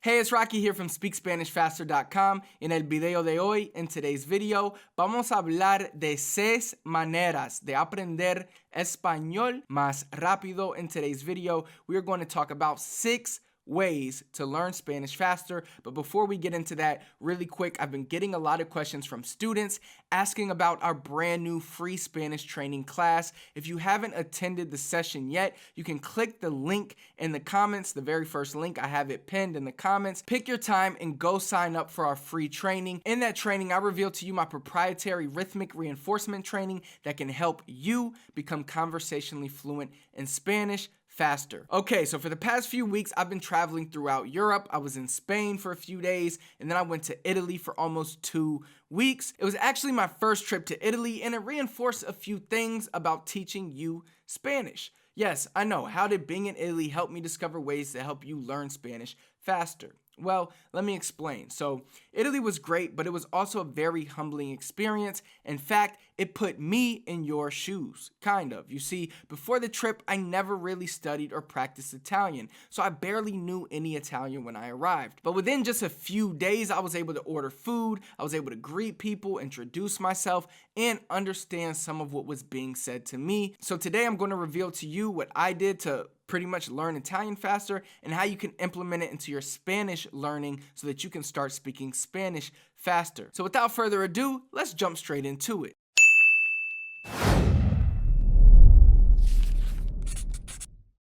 Hey, it's Rocky here from SpeakSpanishFaster.com. En el video de hoy, in today's video, vamos a hablar de 6 maneras de aprender español más rápido. In today's video, we are going to talk about 6 ways to learn Spanish faster. But before we get into that, really quick, I've been getting a lot of questions from students asking about our brand new free Spanish training class. If you haven't attended the session yet, you can click the link in the comments, the very first link. I have it pinned in the comments. Pick your time and go sign up for our free training. In that training, I reveal to you my proprietary rhythmic reinforcement training that can help you become conversationally fluent in Spanish faster. Okay, so for the past few weeks, I've been traveling throughout Europe. I was in Spain for a few days, and then I went to Italy for almost 2 weeks. It was actually my first trip to Italy, and it reinforced a few things about teaching you Spanish. Yes, I know. How did being in Italy help me discover ways to help you learn Spanish faster? Well, let me explain. So, Italy was great, but it was also a very humbling experience. In fact, it put me in your shoes, kind of. You see, before the trip, I never really studied or practiced Italian, so I barely knew any Italian when I arrived. But within just a few days, I was able to order food, I was able to greet people, introduce myself, and understand some of what was being said to me. So today, I'm going to reveal to you what I did to pretty much learn Italian faster and how you can implement it into your Spanish learning so that you can start speaking Spanish faster. So without further ado, let's jump straight into it.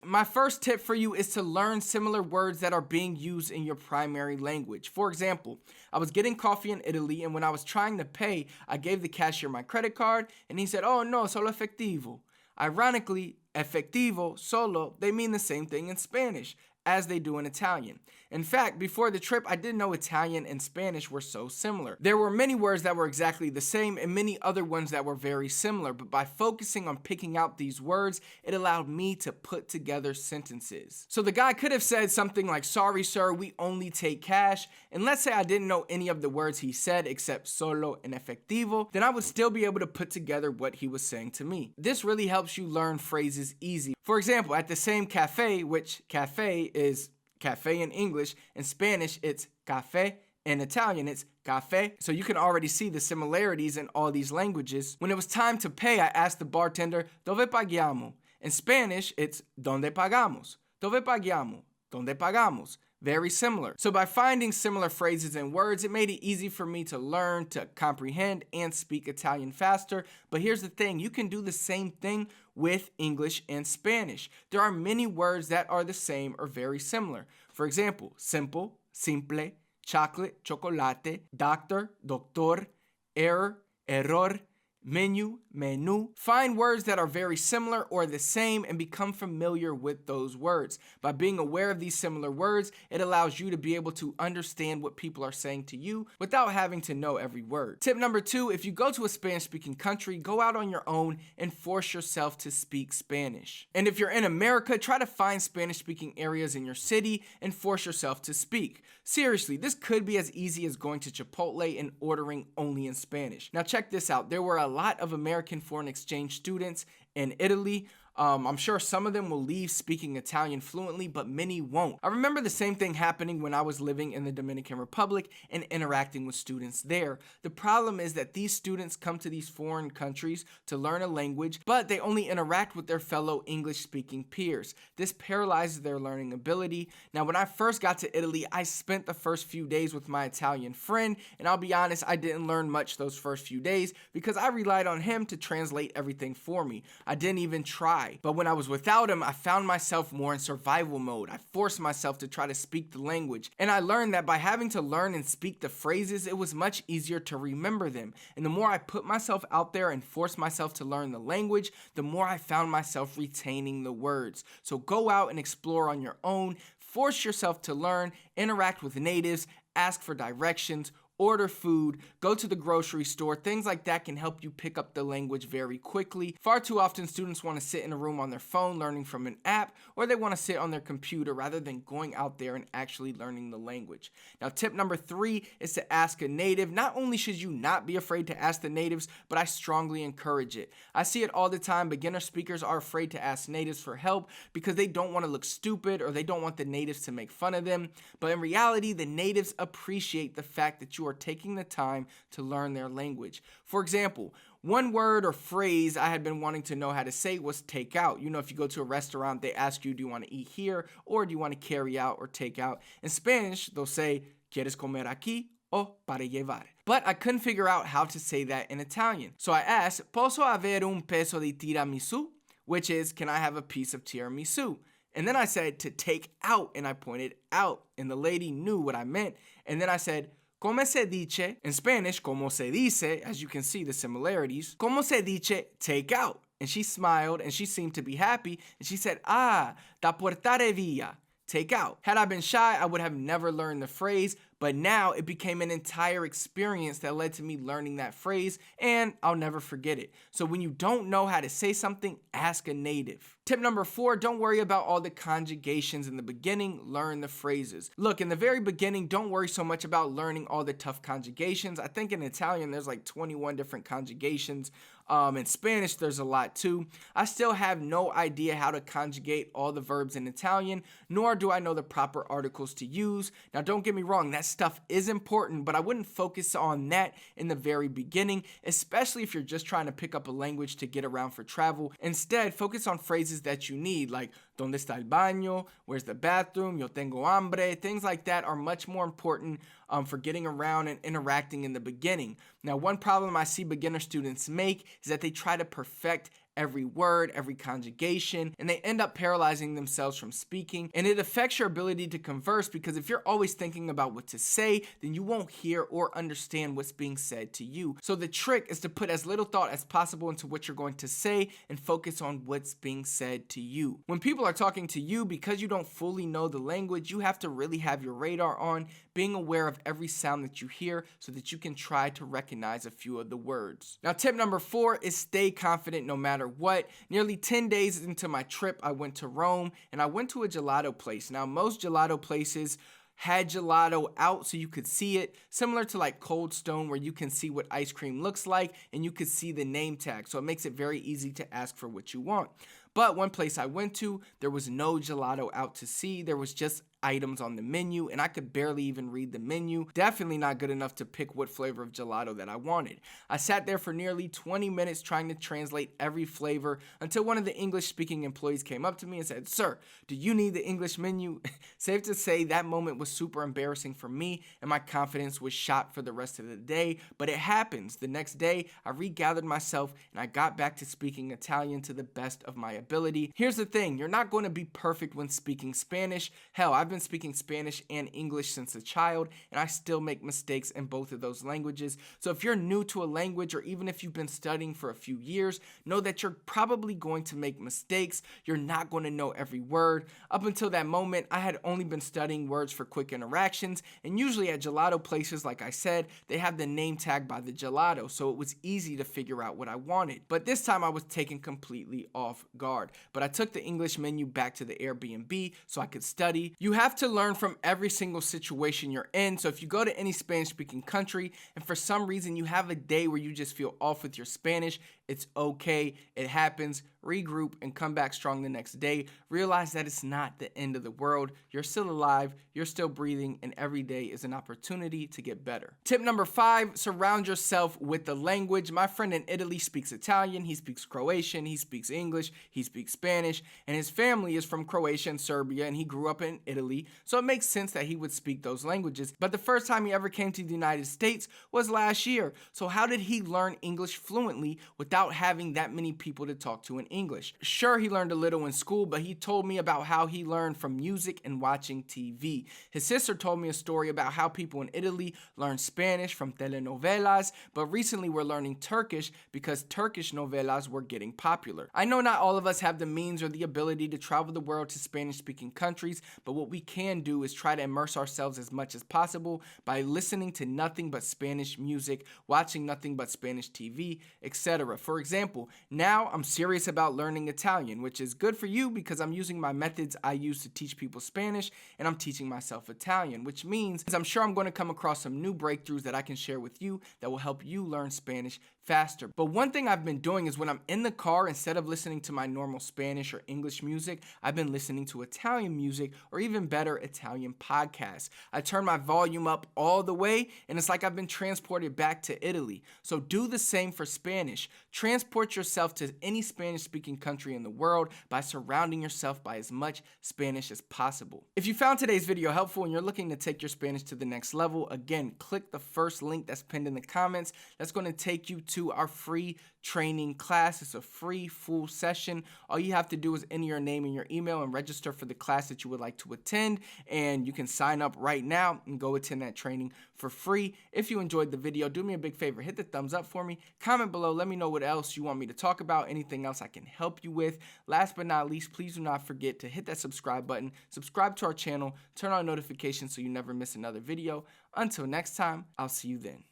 My first tip for you is to learn similar words that are being used in your primary language. For example, I was getting coffee in Italy, and when I was trying to pay, I gave the cashier my credit card, and he said, "Oh no, solo efectivo." Ironically, efectivo, solo, they mean the same thing in Spanish as they do in Italian. In fact, before the trip, I didn't know Italian and Spanish were so similar. There were many words that were exactly the same and many other ones that were very similar, but by focusing on picking out these words, it allowed me to put together sentences. So the guy could have said something like, "Sorry, sir, we only take cash," and let's say I didn't know any of the words he said except solo and efectivo, then I would still be able to put together what he was saying to me. This really helps you learn phrases easy. For example, at the same cafe, which cafe is cafe in English, in Spanish it's café, in Italian it's caffè, so you can already see the similarities in all these languages. When it was time to pay, I asked the bartender, "Dove paghiamo?" In Spanish it's "Donde pagamos?" Dove paghiamo? Donde pagamos? Very similar. So by finding similar phrases and words, it made it easy for me to learn, to comprehend, and speak Italian faster. But here's the thing, you can do the same thing with English and Spanish. There are many words that are the same or very similar. For example, simple, simple, chocolate, chocolate, doctor, doctor, error, error, menu, menu. Find words that are very similar or the same and become familiar with those words. By being aware of these similar words, it allows you to be able to understand what people are saying to you without having to know every word. Tip number 2, if you go to a Spanish-speaking country, go out on your own and force yourself to speak Spanish. And if you're in America, try to find Spanish-speaking areas in your city and force yourself to speak. Seriously, this could be as easy as going to Chipotle and ordering only in Spanish. Now check this out. There were a lot of American foreign exchange students in Italy. I'm sure some of them will leave speaking Italian fluently, but many won't. I remember the same thing happening when I was living in the Dominican Republic and interacting with students there. The problem is that these students come to these foreign countries to learn a language, but they only interact with their fellow English-speaking peers. This paralyzes their learning ability. Now, when I first got to Italy, I spent the first few days with my Italian friend, and I'll be honest, I didn't learn much those first few days because I relied on him to translate everything for me. I didn't even try. But when I was without him, I found myself more in survival mode. I forced myself to try to speak the language. And I learned that by having to learn and speak the phrases, it was much easier to remember them. And the more I put myself out there and forced myself to learn the language, the more I found myself retaining the words. So go out and explore on your own. Force yourself to learn, interact with natives, ask for directions, order food, go to the grocery store. Things like that can help you pick up the language very quickly. Far too often, students want to sit in a room on their phone learning from an app, or they want to sit on their computer rather than going out there and actually learning the language. Now, tip number 3 is to ask a native. Not only should you not be afraid to ask the natives, but I strongly encourage it. I see it all the time. Beginner speakers are afraid to ask natives for help because they don't want to look stupid or they don't want the natives to make fun of them. But in reality, the natives appreciate the fact that you are taking the time to learn their language. For example, one word or phrase I had been wanting to know how to say was take out. You know, if you go to a restaurant, they ask you, do you want to eat here or do you want to carry out or take out? In Spanish, they'll say, ¿Quieres comer aquí o para llevar? But I couldn't figure out how to say that in Italian. So I asked, ¿Posso avere un peso di tiramisù? Which is, can I have a piece of tiramisu? And then I said to take out, and I pointed out, and the lady knew what I meant. And then I said, ¿Cómo se dice? In Spanish, ¿Cómo se dice? As you can see the similarities. ¿Cómo se dice take out? And she smiled, and she seemed to be happy, and she said, da portare via. Take out. Had I been shy, I would have never learned the phrase, but now it became an entire experience that led to me learning that phrase, and I'll never forget it. So when you don't know how to say something, ask a native. Tip number 4, don't worry about all the conjugations in the beginning, learn the phrases. Look, in the very beginning, don't worry so much about learning all the tough conjugations. I think in Italian, there's like 21 different conjugations. In Spanish, there's a lot too. I still have no idea how to conjugate all the verbs in Italian, nor do I know the proper articles to use. Now, don't get me wrong, that stuff is important, but I wouldn't focus on that in the very beginning, especially if you're just trying to pick up a language to get around for travel. Instead, focus on phrases that you need, like ¿Dónde está el baño? Where's the bathroom? Yo tengo hambre. Things like that are much more important for getting around and interacting in the beginning. Now, one problem I see beginner students make is that they try to perfect every word, every conjugation, and they end up paralyzing themselves from speaking. And it affects your ability to converse because if you're always thinking about what to say, then you won't hear or understand what's being said to you. So the trick is to put as little thought as possible into what you're going to say and focus on what's being said to you. When people are talking to you, because you don't fully know the language, you have to really have your radar on, being aware of every sound that you hear so that you can try to recognize a few of the words. Now, tip number 4 is stay confident no matter what. Nearly 10 days into my trip, I went to Rome and I went to a gelato place. Now, most gelato places had gelato out so you could see it, similar to like Cold Stone where you can see what ice cream looks like and you could see the name tag. So it makes it very easy to ask for what you want. But one place I went to, there was no gelato out to see. There was just items on the menu and I could barely even read the menu. Definitely not good enough to pick what flavor of gelato that I wanted. I sat there for nearly 20 minutes trying to translate every flavor until one of the English speaking employees came up to me and said, "Sir, do you need the English menu?" Safe to say that moment was super embarrassing for me and my confidence was shot for the rest of the day, but it happens. The next day I regathered myself and I got back to speaking Italian to the best of my ability. Here's the thing, you're not going to be perfect when speaking Spanish. Hell, I've been speaking Spanish and English since a child, and I still make mistakes in both of those languages. So if you're new to a language, or even if you've been studying for a few years, know that you're probably going to make mistakes. You're not going to know every word. Up until that moment, I had only been studying words for quick interactions, and usually at gelato places, like I said, they have the name tag by the gelato, so it was easy to figure out what I wanted. But this time I was taken completely off guard. But I took the English menu back to the Airbnb so I could study. You have to learn from every single situation you're in. So if you go to any Spanish-speaking country and for some reason you have a day where you just feel off with your Spanish, it's okay. It happens. Regroup and come back strong the next day. Realize that it's not the end of the world. You're still alive, you're still breathing, and every day is an opportunity to get better. Tip number 5, surround yourself with the language. My friend in Italy speaks Italian, he speaks Croatian, he speaks English, he speaks Spanish, and his family is from Croatia and Serbia, and he grew up in Italy, so it makes sense that he would speak those languages. But the first time he ever came to the United States was last year. So how did he learn English fluently without without having that many people to talk to in English. Sure, he learned a little in school, but he told me about how he learned from music and watching TV. His sister told me a story about how people in Italy learn Spanish from telenovelas, but recently we're learning Turkish because Turkish novelas were getting popular. I know not all of us have the means or the ability to travel the world to Spanish-speaking countries, but what we can do is try to immerse ourselves as much as possible by listening to nothing but Spanish music, watching nothing but Spanish TV, etc. For example, now I'm serious about learning Italian, which is good for you because I'm using my methods I use to teach people Spanish, and I'm teaching myself Italian, which means I'm sure I'm going to come across some new breakthroughs that I can share with you that will help you learn Spanish faster. But one thing I've been doing is when I'm in the car, instead of listening to my normal Spanish or English music, I've been listening to Italian music, or even better, Italian podcasts. I turn my volume up all the way, and it's like I've been transported back to Italy. So do the same for Spanish. Transport yourself to any Spanish-speaking country in the world by surrounding yourself by as much Spanish as possible. If you found today's video helpful and you're looking to take your Spanish to the next level, again, click the first link that's pinned in the comments. That's going to take you to our free training class. It's a free full session. All you have to do is enter your name and your email and register for the class that you would like to attend, and you can sign up right now and go attend that training for free. If you enjoyed the video, do me a big favor, hit the thumbs up for me, comment below, let me know what else you want me to talk about, anything else I can help you with. Last but not least, please do not forget to hit that subscribe button, subscribe to our channel, turn on notifications so you never miss another video. Until next time, I'll see you then.